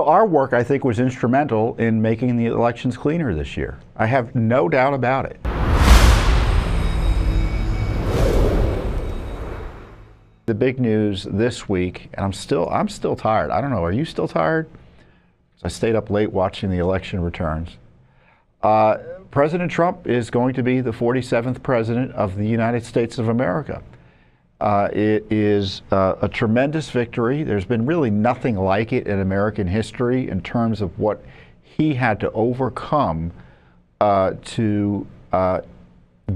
our work, I think, was instrumental in making the elections cleaner this year. I have no doubt about it. The big news this week, and I'm still tired. I don't know, are you still tired? I stayed up late watching the election returns. President Trump is going to be the 47th president of the United States of America. It is a tremendous victory. There's been really nothing like it in American history in terms of what he had to overcome to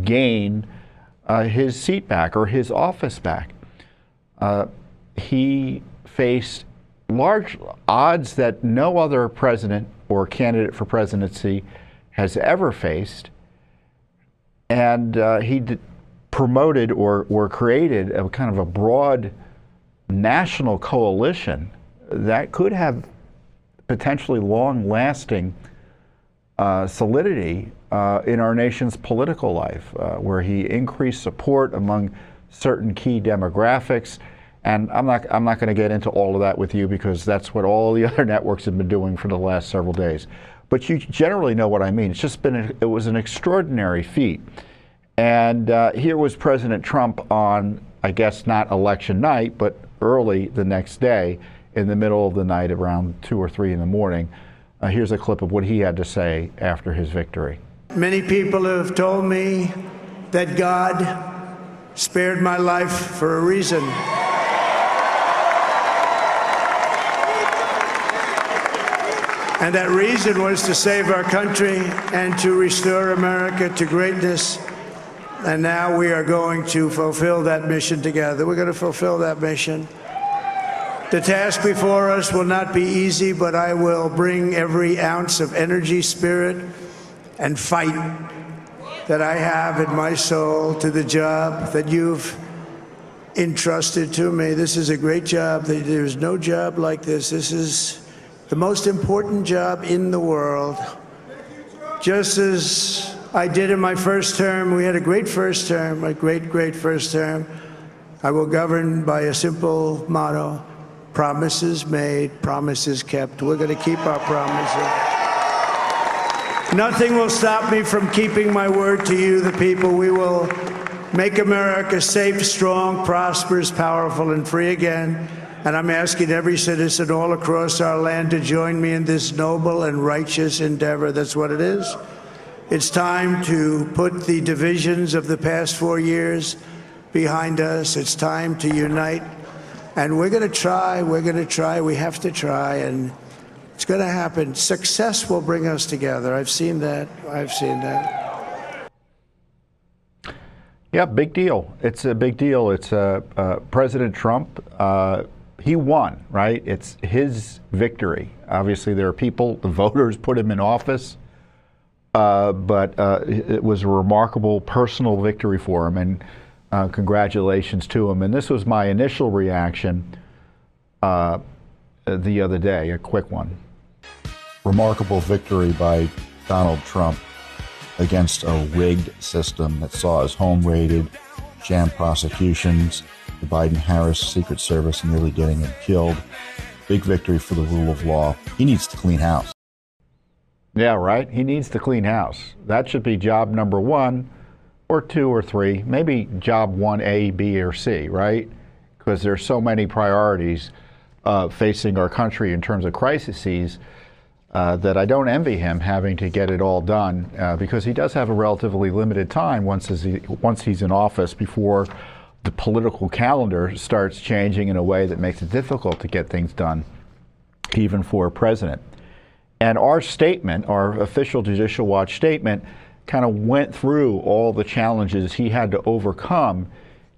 gain his seat back or his office back. He faced large odds that no other president or candidate for presidency has ever faced, and he promoted or created a kind of a broad national coalition that could have potentially long-lasting solidity in our nation's political life, where he increased support among certain key demographics. And I'm not going to get into all of that with you because that's what all the other networks have been doing for the last several days. But you generally know what I mean. It's just been it was an extraordinary feat. And here was President Trump on, I guess, not election night, but early the next day, in the middle of the night, around 2 or 3 in the morning. Here's a clip of what he had to say after his victory. Many people have told me that God spared my life for a reason. And that reason was to save our country and to restore America to greatness. And now we are going to fulfill that mission together. We're going to fulfill that mission. The task before us will not be easy, but I will bring every ounce of energy, spirit, and fight that I have in my soul to the job that you've entrusted to me. This is a great job. There's no job like this. This is the most important job in the world. Just as I did in my first term, we had a great first term, a great first term. I will govern by a simple motto: promises made, promises kept. We're going to keep our promises. Nothing will stop me from keeping my word to you, the people. We will make America safe, strong, prosperous, powerful, and free again. And I'm asking every citizen all across our land to join me in this noble and righteous endeavor. That's what it is. It's time to put the divisions of the past 4 years behind us. It's time to unite. And we're going to try. We have to try. And it's going to happen. Success will bring us together. I've seen that. Yeah, big deal. It's a big deal. It's President Trump. He won, right? It's his victory. Obviously, there are people, the voters put him in office, but it was a remarkable personal victory for him, and congratulations to him. And this was my initial reaction the other day, a quick one. Remarkable victory by Donald Trump against a rigged system that saw his home raided, sham prosecutions, the Biden-Harris Secret Service nearly getting him killed. Big victory for the rule of law. He needs to clean house. Yeah, right. He needs to clean house. That should be job number 1 or 2 or 3, maybe job 1A, B, or C, right? Because there's so many priorities facing our country in terms of crises that I don't envy him having to get it all done because he does have a relatively limited time once he's in office before the political calendar starts changing in a way that makes it difficult to get things done, even for a president. And our statement, our official Judicial Watch statement, kind of went through all the challenges he had to overcome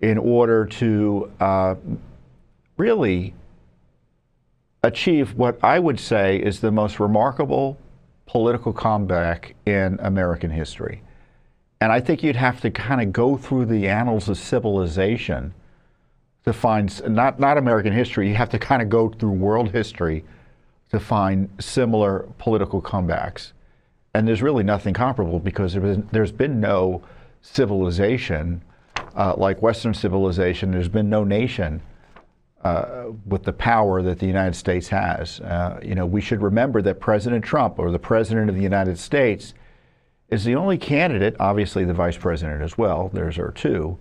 in order to really achieve what I would say is the most remarkable political comeback in American history. And I think you'd have to kind of go through the annals of civilization to find, not American history, you have to kind of go through world history to find similar political comebacks. And there's really nothing comparable because there's been no civilization like Western civilization. There's been no nation with the power that the United States has. We should remember that President Trump, or the President of the United States, is the only candidate, obviously the Vice President as well, there's our two,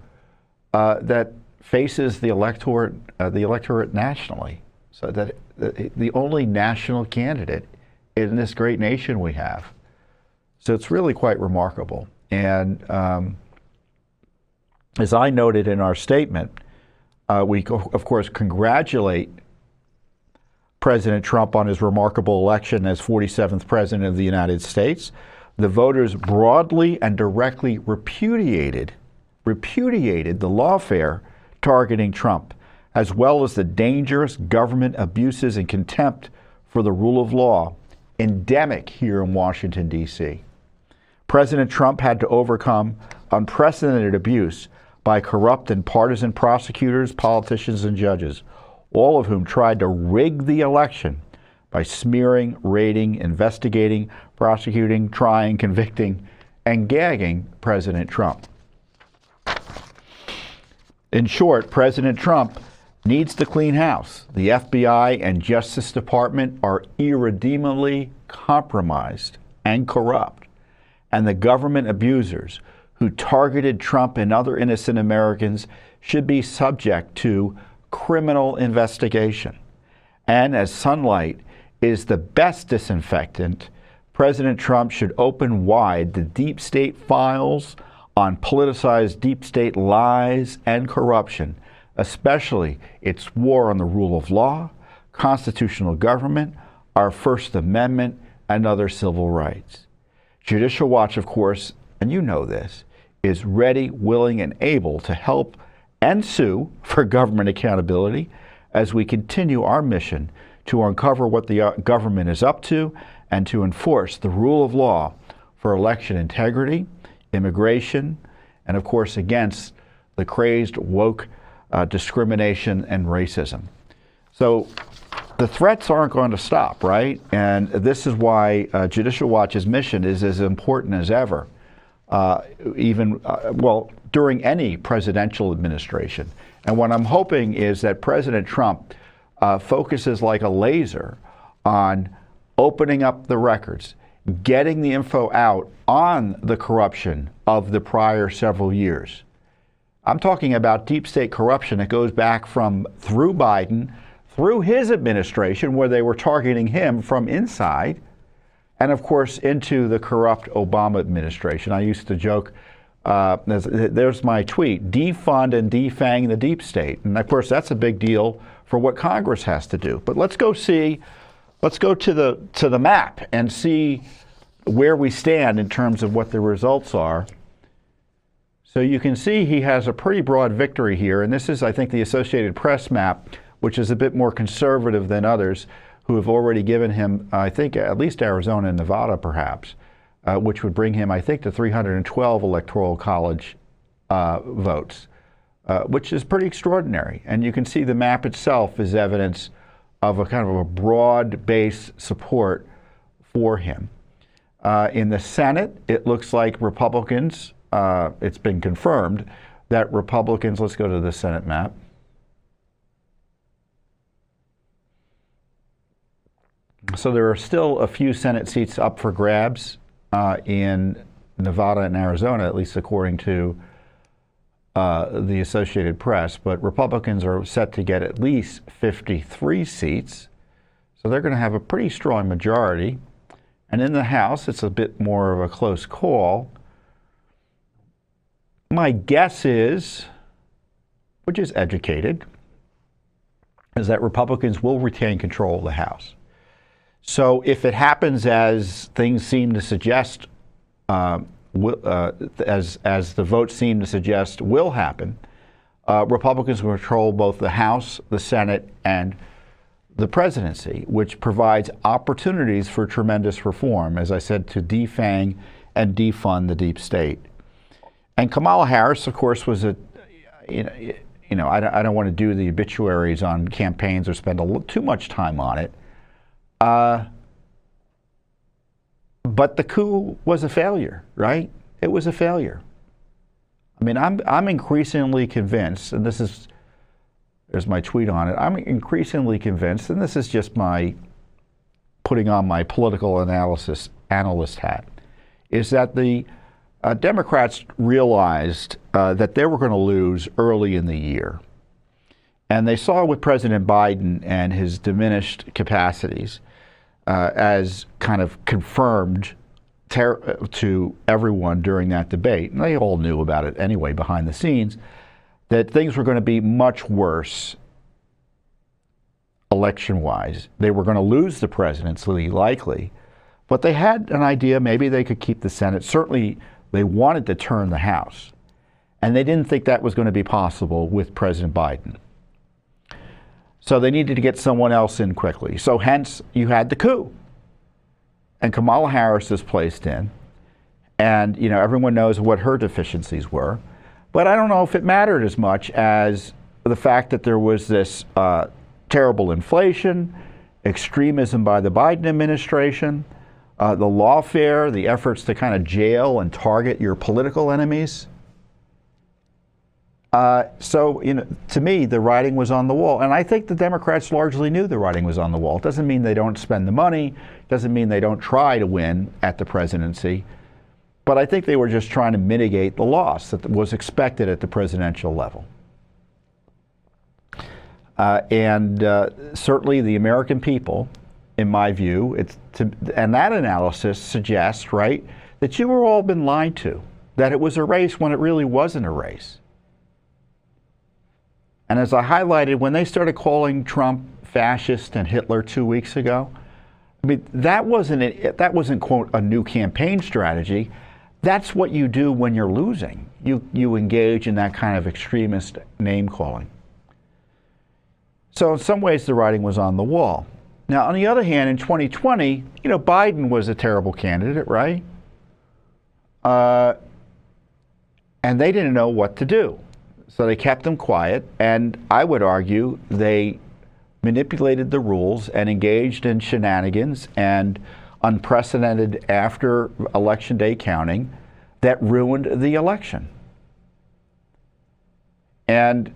that faces the electorate nationally. So that the only national candidate in this great nation we have. So it's really quite remarkable. And as I noted in our statement, we, of course, congratulate President Trump on his remarkable election as 47th President of the United States. The voters broadly and directly repudiated the lawfare targeting Trump, as well as the dangerous government abuses and contempt for the rule of law endemic here in Washington, D.C. President Trump had to overcome unprecedented abuse by corrupt and partisan prosecutors, politicians, and judges, all of whom tried to rig the election by smearing, raiding, investigating, prosecuting, trying, convicting, and gagging President Trump. In short, President Trump needs to clean house. The FBI and Justice Department are irredeemably compromised and corrupt, and the government abusers who targeted Trump and other innocent Americans should be subject to criminal investigation. And as sunlight is the best disinfectant, President Trump should open wide the deep state files on politicized deep state lies and corruption, especially its war on the rule of law, constitutional government, our First Amendment, and other civil rights. Judicial Watch, of course, and you know this, is ready, willing, and able to help and sue for government accountability as we continue our mission to uncover what the government is up to and to enforce the rule of law for election integrity, immigration, and of course against the crazed woke discrimination and racism. So the threats aren't going to stop, right? And this is why Judicial Watch's mission is as important as ever, during any presidential administration. And what I'm hoping is that President Trump focuses like a laser on opening up the records, getting the info out on the corruption of the prior several years. I'm talking about deep state corruption that goes back through Biden, through his administration, where they were targeting him from inside, and of course into the corrupt Obama administration. I used to joke, there's my tweet, defund and defang the deep state. And of course that's a big deal for what Congress has to do. But let's go to the map and see where we stand in terms of what the results are. So you can see he has a pretty broad victory here, and this is, I think, the Associated Press map, which is a bit more conservative than others who have already given him, I think, at least Arizona and Nevada, perhaps, which would bring him, I think, to 312 Electoral College votes, which is pretty extraordinary. And you can see the map itself is evidence of a kind of a broad-based support for him. In the Senate, it looks like Republicans, it's been confirmed that Republicans, let's go to the Senate map. So there are still a few Senate seats up for grabs in Nevada and Arizona, at least according to the Associated Press, but Republicans are set to get at least 53 seats. So they're going to have a pretty strong majority. And in the House, it's a bit more of a close call. My guess is, which is educated, is that Republicans will retain control of the House. So if it happens as things seem to suggest, as the votes seem to suggest will happen, Republicans will control both the House, the Senate, and the presidency, which provides opportunities for tremendous reform, as I said, to defang and defund the deep state. And Kamala Harris, of course, was I don't want to do the obituaries on campaigns or spend too much time on it. But the coup was a failure, right? It was a failure. I mean, I'm increasingly convinced, and this is there's my tweet on it. I'm increasingly convinced, and this is just my putting on my political analyst hat, is that the Democrats realized that they were going to lose early in the year. And they saw with President Biden and his diminished capacities as kind of confirmed to everyone during that debate, and they all knew about it anyway behind the scenes, that things were going to be much worse election-wise. They were going to lose the presidency, likely, but they had an idea maybe they could keep the Senate. Certainly, they wanted to turn the House, and they didn't think that was going to be possible with President Biden. So they needed to get someone else in quickly. So hence, you had the coup. And Kamala Harris is placed in, and everyone knows what her deficiencies were. But I don't know if it mattered as much as the fact that there was this terrible inflation, extremism by the Biden administration, the lawfare, the efforts to kind of jail and target your political enemies. So to me, the writing was on the wall. And I think the Democrats largely knew the writing was on the wall. It doesn't mean they don't spend the money. It doesn't mean they don't try to win at the presidency. But I think they were just trying to mitigate the loss that was expected at the presidential level. Certainly the American people, in my view, and that analysis suggests, right, that you were all been lied to, that it was a race when it really wasn't a race. And as I highlighted, when they started calling Trump fascist and Hitler 2 weeks ago, I mean, that wasn't quote a new campaign strategy. That's what you do when you're losing. You engage in that kind of extremist name calling. So in some ways, the writing was on the wall. Now, on the other hand, in 2020, Biden was a terrible candidate, right? And they didn't know what to do. So they kept him quiet, and I would argue they manipulated the rules and engaged in shenanigans and unprecedented after election day counting that ruined the election. And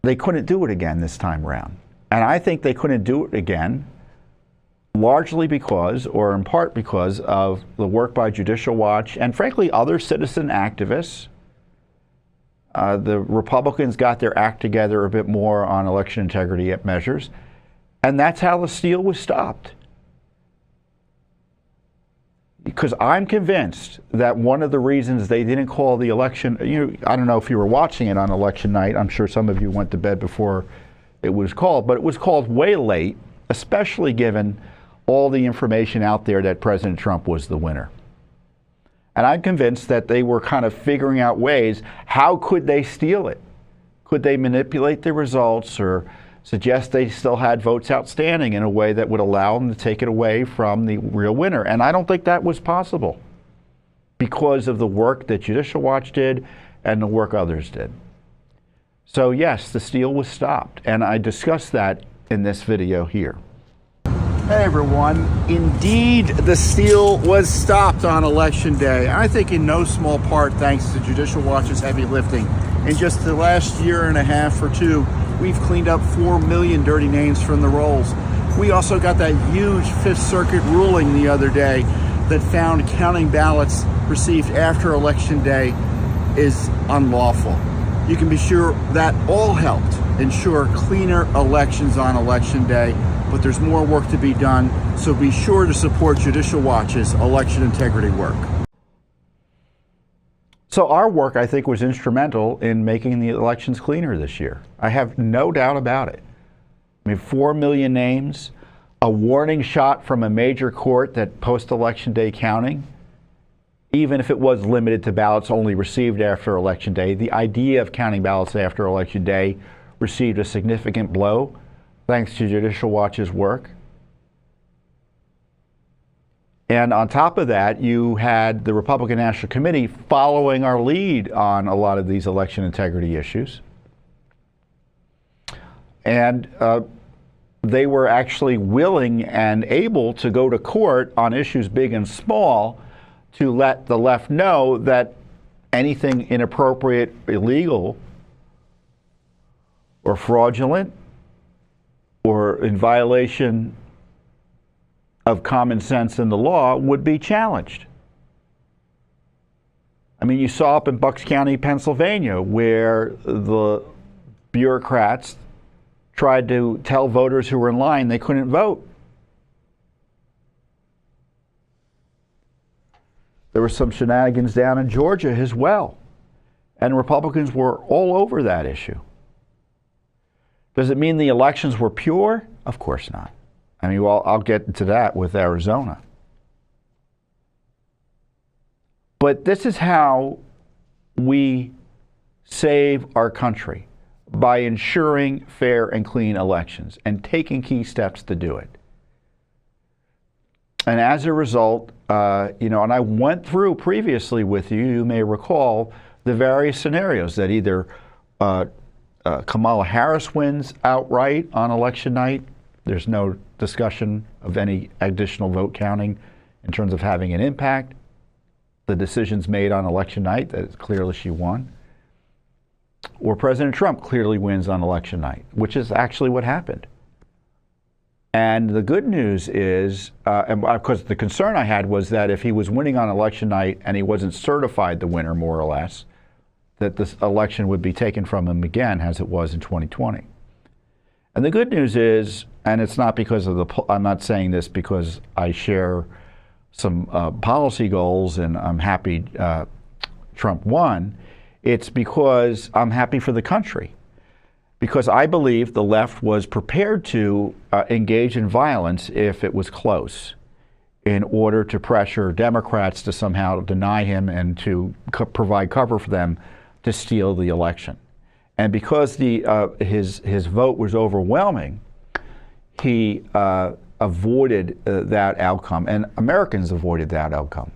they couldn't do it again this time around. And I think they couldn't do it again largely because, or in part because, of the work by Judicial Watch and frankly other citizen activists. The Republicans got their act together a bit more on election integrity measures, and that's how the steal was stopped. Because I'm convinced that one of the reasons they didn't call the election, I don't know if you were watching it on election night. I'm sure some of you went to bed before it was called, but it was called way late, especially given all the information out there that President Trump was the winner. And I'm convinced that they were kind of figuring out ways, how could they steal it? Could they manipulate the results or suggest they still had votes outstanding in a way that would allow them to take it away from the real winner? And I don't think that was possible because of the work that Judicial Watch did and the work others did. So yes, the steal was stopped, and I discussed that in this video here. Hey everyone, indeed the steal was stopped on election day. I think in no small part thanks to Judicial Watch's heavy lifting. In just the last year and a half or two, we've cleaned up 4 million dirty names from the rolls. We also got that huge Fifth Circuit ruling the other day that found counting ballots received after election day is unlawful. You can be sure that all helped ensure cleaner elections on election day. But there's more work to be done, so be sure to support Judicial Watch's election integrity work. So our work, I think, was instrumental in making the elections cleaner this year. I have no doubt about it. I mean, 4 million names, a warning shot from a major court that post-election day counting, even if it was limited to ballots only received after election day, the idea of counting ballots after election day received a significant blow thanks to Judicial Watch's work. And on top of that, you had the Republican National Committee following our lead on a lot of these election integrity issues. And they were actually willing and able to go to court on issues big and small to let the left know that anything inappropriate, illegal, or fraudulent or in violation of common sense and the law would be challenged. I mean, you saw up in Bucks County, Pennsylvania, where the bureaucrats tried to tell voters who were in line they couldn't vote. There were some shenanigans down in Georgia as well, and Republicans were all over that issue. Does it mean the elections were pure? Of course not. I mean, well, I'll get into that with Arizona. But this is how we save our country, by ensuring fair and clean elections and taking key steps to do it. And as a result, and I went through previously with you, you may recall, the various scenarios that either Kamala Harris wins outright on election night. There's no discussion of any additional vote counting in terms of having an impact. The decisions made on election night, that clearly she won. Or President Trump clearly wins on election night, which is actually what happened. And the good news is, and because the concern I had was that if he was winning on election night and he wasn't certified the winner, more or less, that this election would be taken from him again as it was in 2020. And the good news is, and it's not because of I'm not saying this because I share some policy goals and I'm happy Trump won. It's because I'm happy for the country. Because I believe the left was prepared to engage in violence if it was close in order to pressure Democrats to somehow deny him and to provide cover for them to steal the election. And because his vote was overwhelming, he avoided that outcome, and Americans avoided that outcome.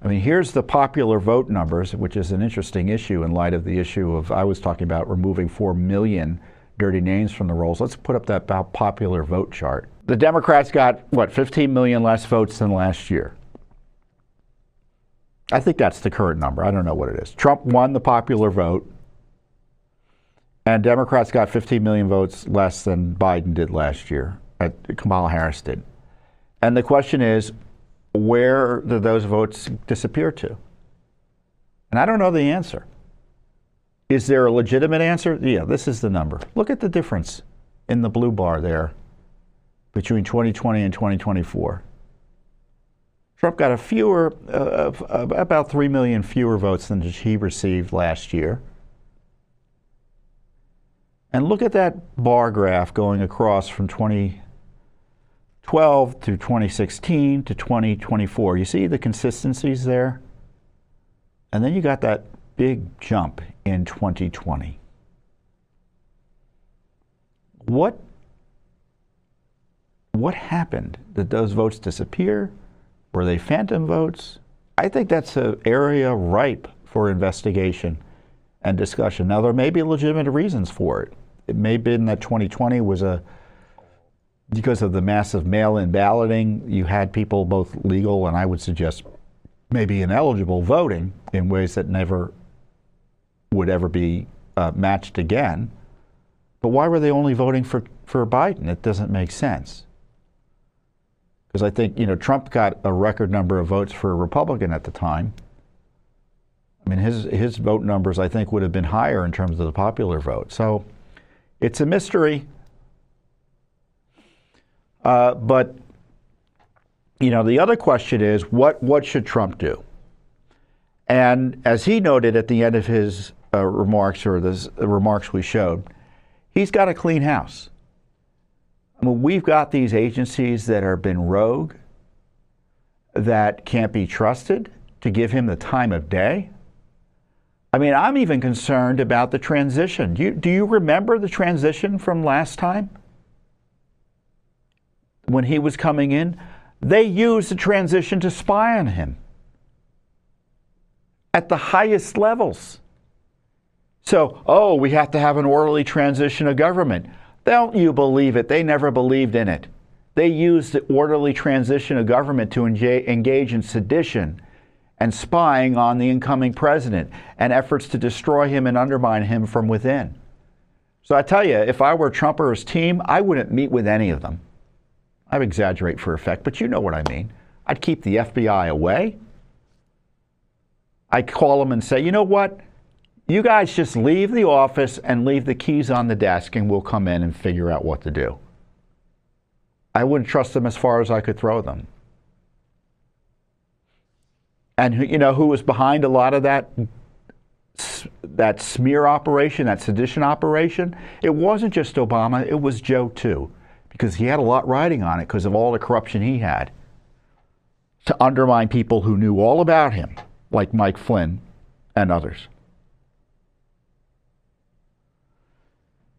I mean, here's the popular vote numbers, which is an interesting issue in light of the issue of, I was talking about removing 4 million dirty names from the rolls. Let's put up that popular vote chart. The Democrats got, 15 million less votes than last year. I think that's the current number. I don't know what it is. Trump won the popular vote, and Democrats got 15 million votes less than Biden did last year, Kamala Harris did. And the question is, where did those votes disappear to? And I don't know the answer. Is there a legitimate answer? Yeah, this is the number. Look at the difference in the blue bar there between 2020 and 2024. Trump got about 3 million fewer votes than he received last year. And look at that bar graph going across from 2012 to 2016 to 2024. You see the consistencies there? And then you got that big jump in 2020. What happened? Did those votes disappear? Were they phantom votes? I think that's an area ripe for investigation and discussion. Now, there may be legitimate reasons for it. It may have been that 2020 was because of the massive mail-in balloting, you had people both legal and I would suggest maybe ineligible voting in ways that never would ever be matched again. But why were they only voting for Biden? It doesn't make sense. Because I think, Trump got a record number of votes for a Republican at the time. I mean, his vote numbers, I think, would have been higher in terms of the popular vote. So it's a mystery. But the other question is, what should Trump do? And as he noted at the end of his remarks, or the remarks we showed, he's got a clean house. I mean, we've got these agencies that have been rogue, that can't be trusted to give him the time of day. I mean, I'm even concerned about the transition. Do you remember the transition from last time? When he was coming in, they used the transition to spy on him at the highest levels. So, we have to have an orderly transition of government. Don't you believe it? They never believed in it. They used the orderly transition of government to engage in sedition and spying on the incoming president and efforts to destroy him and undermine him from within. So I tell you, if I were Trump or his team, I wouldn't meet with any of them. I exaggerate for effect, but you know what I mean. I'd keep the FBI away. I'd call them and say, you know what? You guys just leave the office and leave the keys on the desk and we'll come in and figure out what to do. I wouldn't trust them as far as I could throw them. And you know who was behind a lot of that smear operation, that sedition operation? It wasn't just Obama, it was Joe too, because he had a lot riding on it because of all the corruption he had to undermine people who knew all about him, like Mike Flynn and others.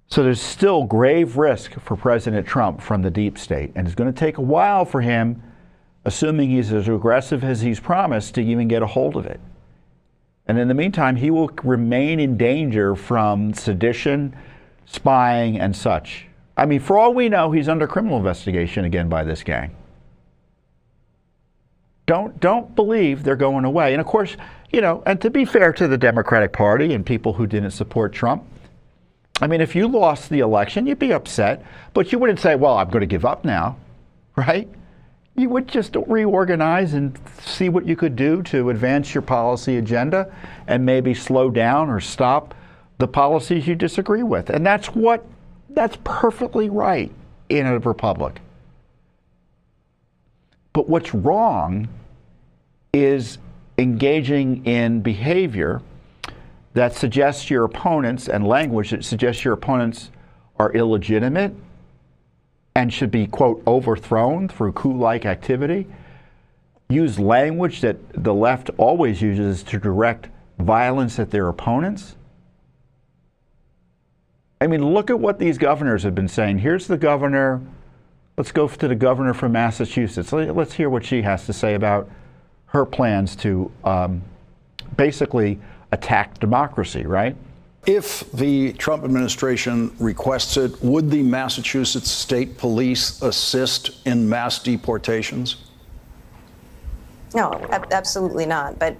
So there's still grave risk for President Trump from the deep state, and it's going to take a while for him, assuming he's as aggressive as he's promised, to even get a hold of it. And in the meantime, he will remain in danger from sedition, spying, and such. I mean, for all we know, he's under criminal investigation again by this gang. Don't believe they're going away. And of course, you know, and to be fair to the Democratic Party and people who didn't support Trump, I mean, if you lost the election, you'd be upset, but you wouldn't say, well, I'm going to give up now, right? You would just reorganize and see what you could do to advance your policy agenda and maybe slow down or stop the policies you disagree with. And that's perfectly right in a republic. But what's wrong is engaging in behavior that suggests your opponents and language that suggests your opponents are illegitimate and should be, quote, overthrown through coup-like activity. Use language that the left always uses to direct violence at their opponents. I mean, look at what these governors have been saying. Here's the governor. Let's go to the governor from Massachusetts. Let's hear what she has to say about her plans to basically attack democracy, right? If the Trump administration requests it, would the Massachusetts State Police assist in mass deportations? No, absolutely not. But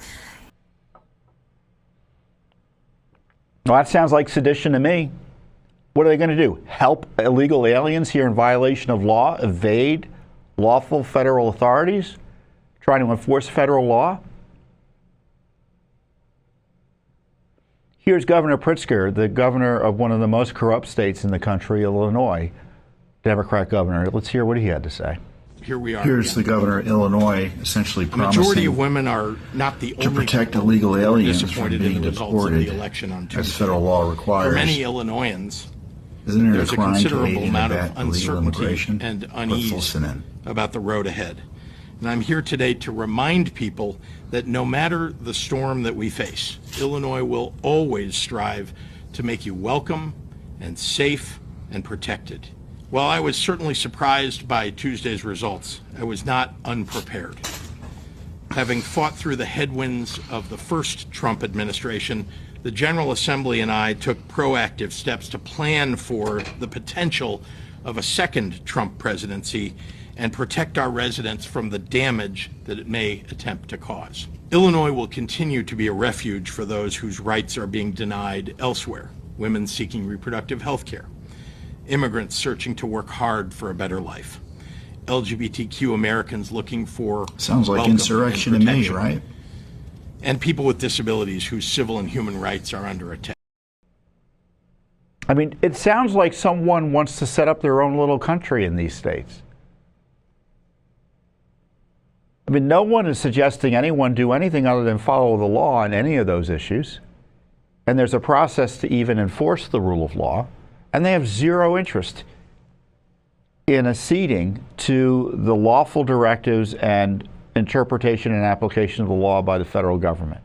well, that sounds like sedition to me. What are they going to do? Help illegal aliens here in violation of law evade lawful federal authorities trying to enforce federal law? Here's Governor Pritzker, the governor of one of the most corrupt states in the country, Illinois, Democrat governor. Let's hear what he had to say. Here we are. Here's the governor of Illinois essentially promising majority of women are not the to only protect illegal aliens from disappointed in being the results of the deported election on Tuesday. as federal law requires. For many Illinoisans, Isn't it there's a a crime to aid considerable and amount abet of illegal uncertainty immigration? and Let's unease listen in. about the road ahead. And I'm here today to remind people that no matter the storm that we face, Illinois will always strive to make you welcome and safe and protected. While I was certainly surprised by Tuesday's results, I was not unprepared. Having fought through the headwinds of the first Trump administration, the General Assembly and I took proactive steps to plan for the potential of a second Trump presidency and protect our residents from the damage that it may attempt to cause. Illinois will continue to be a refuge for those whose rights are being denied elsewhere, women seeking reproductive health care, immigrants searching to work hard for a better life, LGBTQ Americans looking for Sounds like welcome insurrection and to me, protection, right? and people with disabilities whose civil and human rights are under attack. I mean, it sounds like someone wants to set up their own little country in these states. I mean, no one is suggesting anyone do anything other than follow the law on any of those issues. And there's a process to even enforce the rule of law. And they have zero interest in acceding to the lawful directives and interpretation and application of the law by the federal government.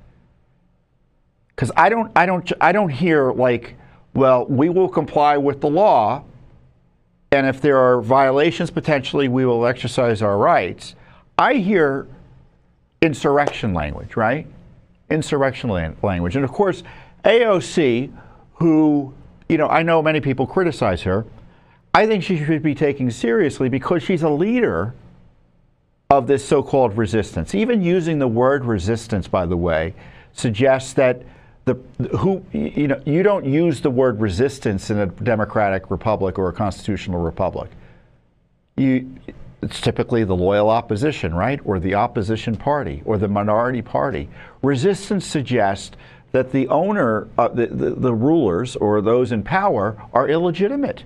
Because I don't hear like, well, we will comply with the law, and if there are violations potentially, we will exercise our rights. I hear insurrection language, right? Insurrection language. And of course, AOC, who, you know, I know many people criticize her, I think she should be taken seriously because she's a leader of this so-called resistance. Even using the word resistance, by the way, suggests that you don't use the word resistance in a democratic republic or a constitutional republic. It's typically the loyal opposition, right? Or the opposition party or the minority party. Resistance suggests that the owner, the rulers or those in power are illegitimate.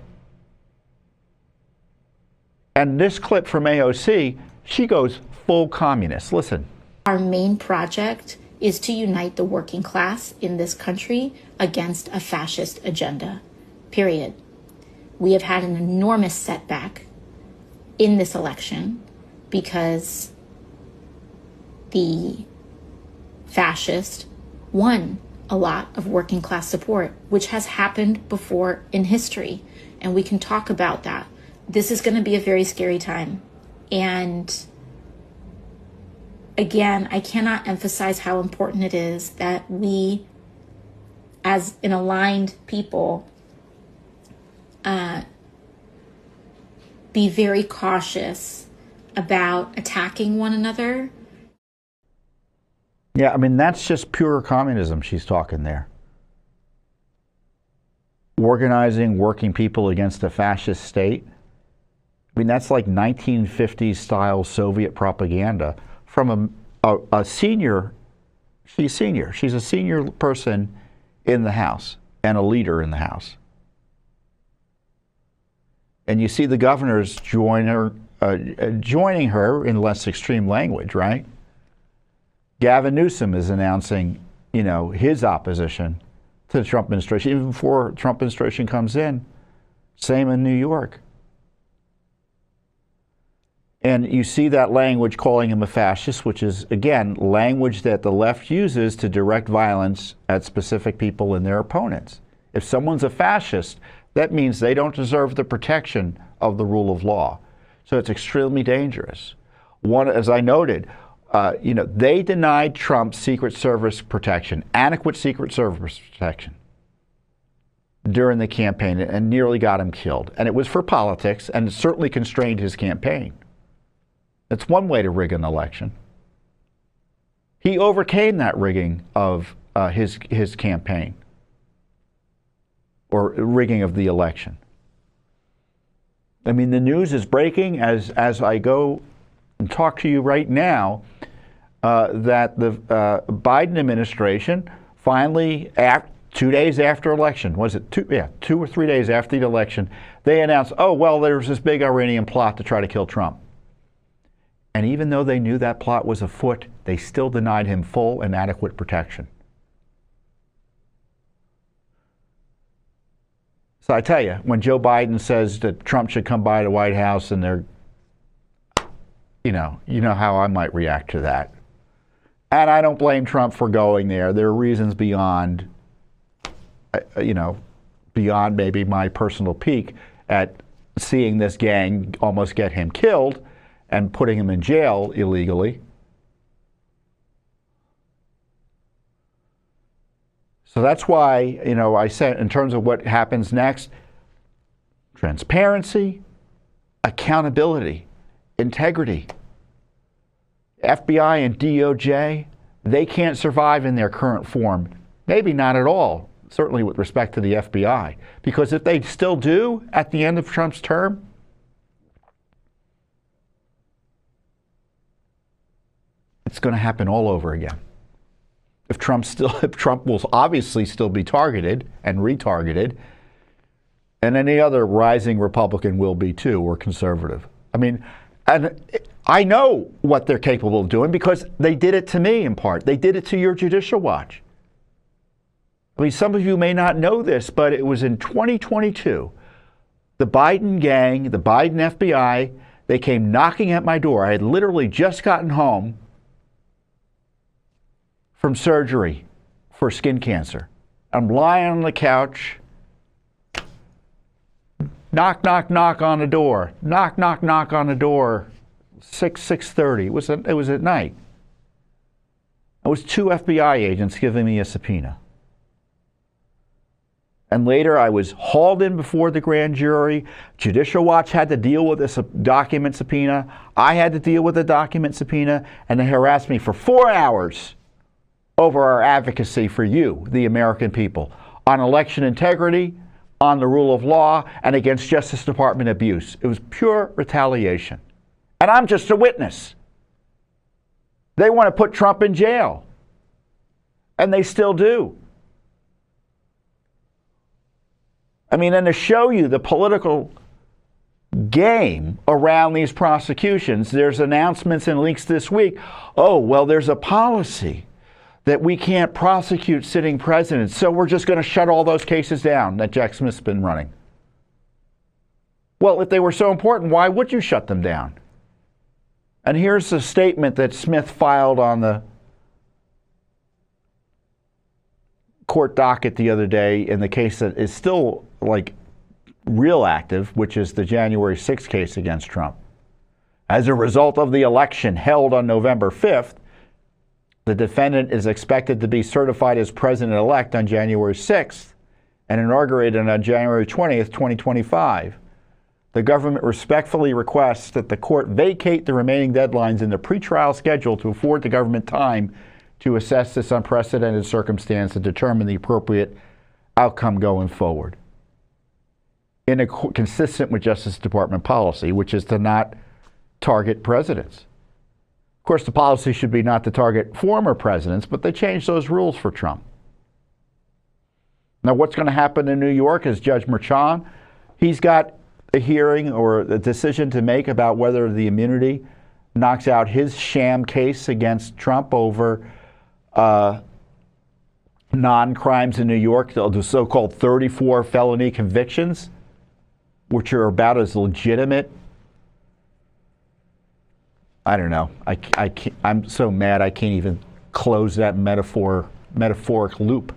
And this clip from AOC, she goes full communist. Listen. Our main project is to unite the working class in this country against a fascist agenda, period. We have had an enormous setback in this election because the fascist won a lot of working class support, which has happened before in history. And we can talk about that. This is going to be a very scary time. And again, I cannot emphasize how important it is that we, as an aligned people, be very cautious about attacking one another. Yeah, I mean, that's just pure communism she's talking there. Organizing working people against a fascist state. I mean, that's like 1950s style Soviet propaganda from a senior, she's a senior person in the House and a leader in the House. And you see the governors joining her in less extreme language, right? Gavin Newsom is announcing, his opposition to the Trump administration, even before the Trump administration comes in. Same in New York. And you see that language calling him a fascist, which is, again, language that the left uses to direct violence at specific people and their opponents. If someone's a fascist, that means they don't deserve the protection of the rule of law. So it's extremely dangerous. As I noted, they denied Trump Secret Service protection, adequate Secret Service protection during the campaign and nearly got him killed. And it was for politics and it certainly constrained his campaign. That's one way to rig an election. He overcame that rigging of his campaign or rigging of the election. I mean, the news is breaking as I go and talk to you right now that the Biden administration finally, 2 days after election, was it 2 or 3 days after the election, they announced, there's this big Iranian plot to try to kill Trump. And even though they knew that plot was afoot, they still denied him full and adequate protection. So I tell you, when Joe Biden says that Trump should come by the White House and they're, you know how I might react to that. And I don't blame Trump for going there. There are reasons beyond maybe my personal pique at seeing this gang almost get him killed and putting him in jail illegally. So that's why, I said in terms of what happens next, transparency, accountability, integrity. FBI and DOJ, they can't survive in their current form. Maybe not at all, certainly with respect to the FBI. Because if they still do at the end of Trump's term, it's going to happen all over again. If Trump will obviously still be targeted and retargeted, and any other rising Republican will be too, or conservative. I mean, and I know what they're capable of doing because they did it to me in part. They did it to your Judicial Watch. I mean, some of you may not know this, but it was in 2022. The Biden gang, the Biden FBI, they came knocking at my door. I had literally just gotten home from surgery for skin cancer. I'm lying on the couch. Knock, knock, knock on the door. Knock, knock, knock on the door. 6:30. It was at night. It was 2 FBI agents giving me a subpoena. And later I was hauled in before the grand jury. Judicial Watch had to deal with this document subpoena. I had to deal with a document subpoena, and they harassed me for 4 hours over our advocacy for you, the American people, on election integrity, on the rule of law, and against Justice Department abuse. It was pure retaliation. And I'm just a witness. They want to put Trump in jail. And they still do. I mean, and to show you the political game around these prosecutions, there's announcements and leaks this week. Oh, well, there's a policy that we can't prosecute sitting presidents, so we're just going to shut all those cases down that Jack Smith's been running. Well, if they were so important, why would you shut them down? And here's the statement that Smith filed on the court docket the other day in the case that is still real active, which is the January 6th case against Trump. As a result of the election held on November 5th, the defendant is expected to be certified as president-elect on January 6th and inaugurated on January 20th, 2025. The government respectfully requests that the court vacate the remaining deadlines in the pretrial schedule to afford the government time to assess this unprecedented circumstance and determine the appropriate outcome going forward. Consistent with Justice Department policy, which is to not target presidents. Of course, the policy should be not to target former presidents, but they changed those rules for Trump. Now, what's going to happen in New York is Judge Merchan, he's got a hearing or a decision to make about whether the immunity knocks out his sham case against Trump over non-crimes in New York, the so-called 34 felony convictions, which are about as legitimate. I don't know. I'm so mad I can't even close that metaphoric loop.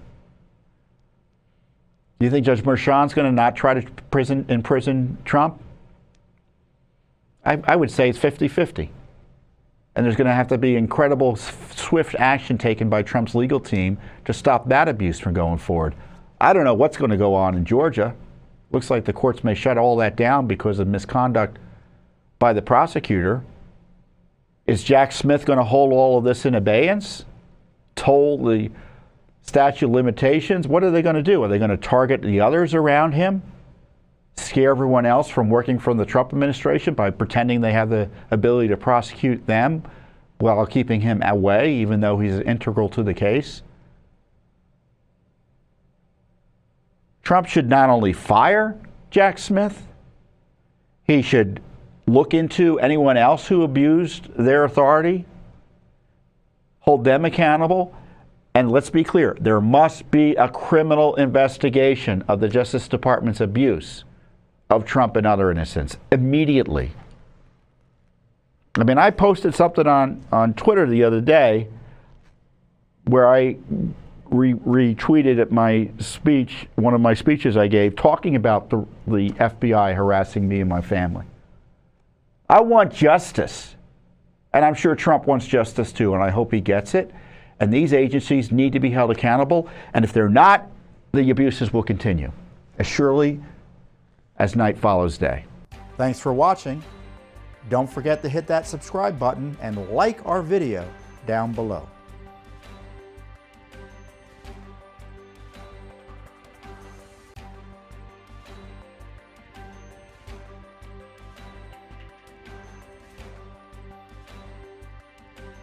Do you think Judge Merchan's going to not try to imprison Trump? I would say it's 50-50. And there's going to have to be incredible, swift action taken by Trump's legal team to stop that abuse from going forward. I don't know what's going to go on in Georgia. Looks like the courts may shut all that down because of misconduct by the prosecutor. Is Jack Smith going to hold all of this in abeyance? Toll the statute of limitations? What are they going to do? Are they going to target the others around him? Scare everyone else from working for the Trump administration by pretending they have the ability to prosecute them while keeping him away, even though he's integral to the case? Trump should not only fire Jack Smith, he should look into anyone else who abused their authority, hold them accountable, and let's be clear, there must be a criminal investigation of the Justice Department's abuse of Trump and other innocents immediately. I mean, I posted something on Twitter the other day where I retweeted at my speech, one of my speeches I gave, talking about the FBI harassing me and my family. I want justice, and I'm sure Trump wants justice too, and I hope he gets it. And these agencies need to be held accountable, and if they're not, the abuses will continue, as surely as night follows day. Thanks for watching. Don't forget to hit that subscribe button and like our video down below.